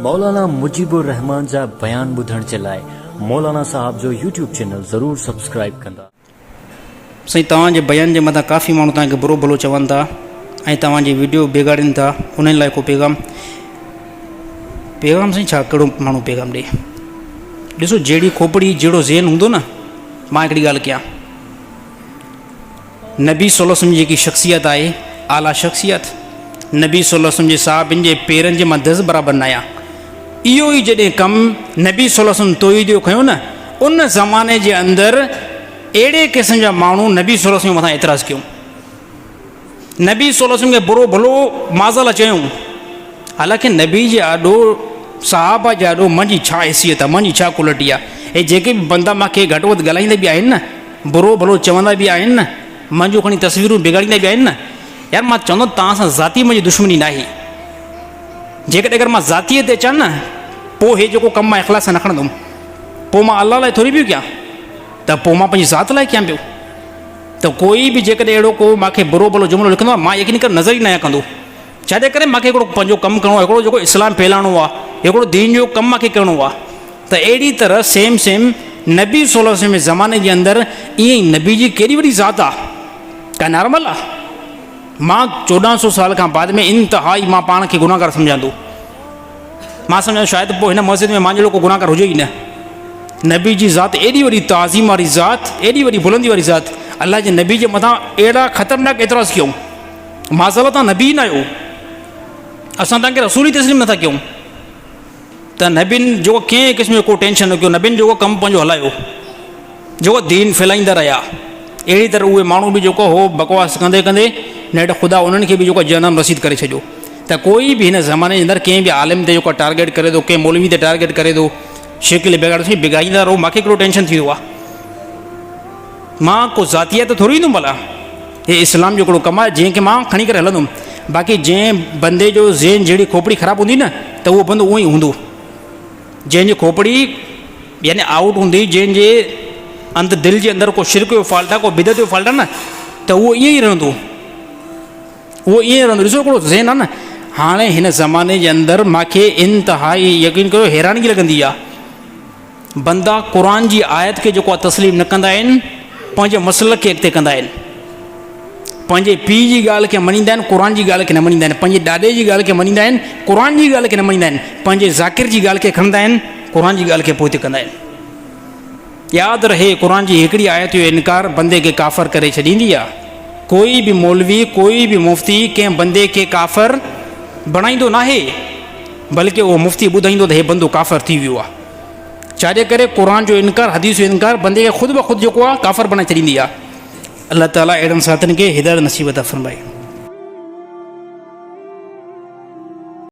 मौलाना मुजीबुर रहमान जा बयान ॿुधण जे लाइ मौलाना साहब जो यूट्यूब चैनल ज़रूर सब्सक्राइब कंदा। सही तव्हांजे बयान जे मथां काफ़ी माण्हू तव्हांखे बुरो भलो चवनि था ऐं तव्हांजी वीडियो बिगाड़नि था। उन्हनि लाइ को पैगाम साईं छा कहिड़ो माण्हू पैगाम ॾे। ॾिसो जहिड़ी खोपड़ी जहिड़ो ज़हन हूंदो न, मां हिकिड़ी ॻाल्हि कयां, नबी सल्लल्लाहु अलैहि वसल्लम जी जेकी शख़्सियत आहे, आला शख़्सियत, नबी सल्लल्लाहु अलैहि वसल्लम जे साहबनि जे पेरनि जे मदद बराबरि न आया। इहो ई जॾहिं कमु नबी सल्लल्लाहु अलैहि वसल्लम तोईदियो खयो न, उन ज़माने जे अंदरि अहिड़े क़िस्म जा माण्हू नबी सल्लल्लाहु अलैहि वसल्लम मथां एतिराज़ु कयूं, नबी सल्लल्लाहु अलैहि वसल्लम खे बुरो भलो माज़ाला चयूं। हालांकि नबी जे आॾो साहबा जे आॾो मुंहिंजी छा हैसियत आहे, मुंहिंजी छा क्वालिटी आहे। ऐं जेके बि बंदा मूंखे घटि वधि ॻाल्हाईंदा बि आहिनि न, बुरो भलो चवंदा बि आहिनि न, मुंहिंजो खणी तस्वीरूं बिगाड़ींदा बि आहिनि न, यार मां चवंदो तव्हां सां ज़ाती मुंहिंजी दुश्मनी न आहे। जेकॾहिं अगरि मां ज़ातीअ ते अचां न, पोइ हे जेको कमु मां इख़लास सां न खणंदुमि, पोइ मां अलाह लाइ थोरी पियो कयां, त पोइ मां पंहिंजी ज़ात लाइ कयां पियो। त कोई बि जेकॾहिं अहिड़ो को मूंखे बुरो भलो जुमिलो लिखंदो आहे, मां यकीन करे नज़र ई न कंदो। छाजे करे मूंखे हिकिड़ो पंहिंजो कमु करिणो आहे, हिकिड़ो जेको इस्लाम फैलाइणो आहे, हिकिड़ो दीन जो कमु मूंखे करिणो आहे। त अहिड़ी तरह सेम नबी सल्लल्लाहु अलैहि वसल्लम जे ज़माने जे अंदरि ईअं ई नबी जी केॾी वॾी ज़ात आहे, का नॉर्मल आहे। मां 1400 साल खां बाद में इंतिहाई मां पाण खे गुनाहगार सम्झां थो। मां सम्झां शायदि पोइ हिन मस्जिद में मुंहिंजो को गुनाहगार हुजे ई न। नबी जी ज़ात एॾी वॾी ताज़ीम वारी ज़ात, एॾी वॾी बुलंदी वारी ज़ात, अलाह जे नबी जे मथां अहिड़ा ख़तरनाक एतिराज़ कयूं। माज़ाला तव्हां नबी न आहियो, असां तव्हांखे रसूल ई तस्लीम नथा कयूं। त नबीन जेको कंहिं क़िस्म जो को टेंशन न कयो, नबीन जेको कमु पंहिंजो हलायो, जेको दीन फैलाईंदा रहिया, अहिड़ी तरह उहे माण्हू बि जेको हो बकवास कंदे कंदे नेठि ख़ुदा उन्हनि खे बि जेको जनम रसीद करे छॾियो। त कोई बि हिन ज़माने जे अंदरि कंहिं बि आलिम ते जेको टारगेट करे थो, कंहिं मौलवी ते टारगेट करे थो, शिकिल बिगाड़ो बिगाड़ींदा रहो, मूंखे हिकिड़ो टेंशन थी वियो आहे। मां को ज़ातियत थोरी ईंदुमि भला, हे इस्लाम जो हिकिड़ो कमु आहे जंहिंखे मां खणी करे हलंदुमि। बाक़ी जंहिं बंदे जो ज़हन जहिड़ी खोपड़ी ख़राबु हूंदी न, त उहो बंदो उहो ई हूंदो। जंहिंजी खोपड़ी यानी आउट हूंदी, जंहिंजे अंदरि दिलि जे अंदरि को शिरक जो फॉल्ट आहे, को बिदत जो फॉल्ट आहे न, त उहो ईअं ई रहंदो, उहो ईअं रहंदो। ॾिसो हिकिड़ो ज़हन आहे न, हाणे हिन ज़माने जे अंदरि मूंखे इंतिहाई यकीन कयो हैरानगी लॻंदी आहे। बंदा क़ुर जी आयत खे जेको आहे तस्लीम न कंदा आहिनि, पंहिंजे मसलक खे अॻिते कंदा आहिनि, पंहिंजे पीउ जी ॻाल्हि खे मञींदा आहिनि, क़ुर जी ॻाल्हि खे न मञींदा आहिनि, पंहिंजे ॾाॾे जी ॻाल्हि खे मञींदा आहिनि, क़ुर जी ॻाल्हि खे न मञींदा आहिनि, पंहिंजे ज़ाकिर जी ॻाल्हि खे खणंदा आहिनि, क़ुर जी ॻाल्हि खे पोइ हिते कंदा आहिनि। यादि रहे, क़ुर जी हिकिड़ी आयत जो इनकार बंदे खे काफ़र करे छॾींदी आहे। कोई बि मौलवी, कोई बि मुफ़्ती कंहिं बंदे खे काफ़र बणाईंदो न आहे, बल्कि उहो मुफ़्ती ॿुधाईंदो त हे बंदो काफ़र थी वियो आहे। छाजे करे क़ुर जो इनकार, हदीस जो इनकार बंदे खे ख़ुदि ब ख़ुदि जेको आहे काफ़र बणाए छॾींदी आहे। अल्लाह ताला अहिड़नि साथियुनि खे हिदायत नसीब अता फ़रमाए।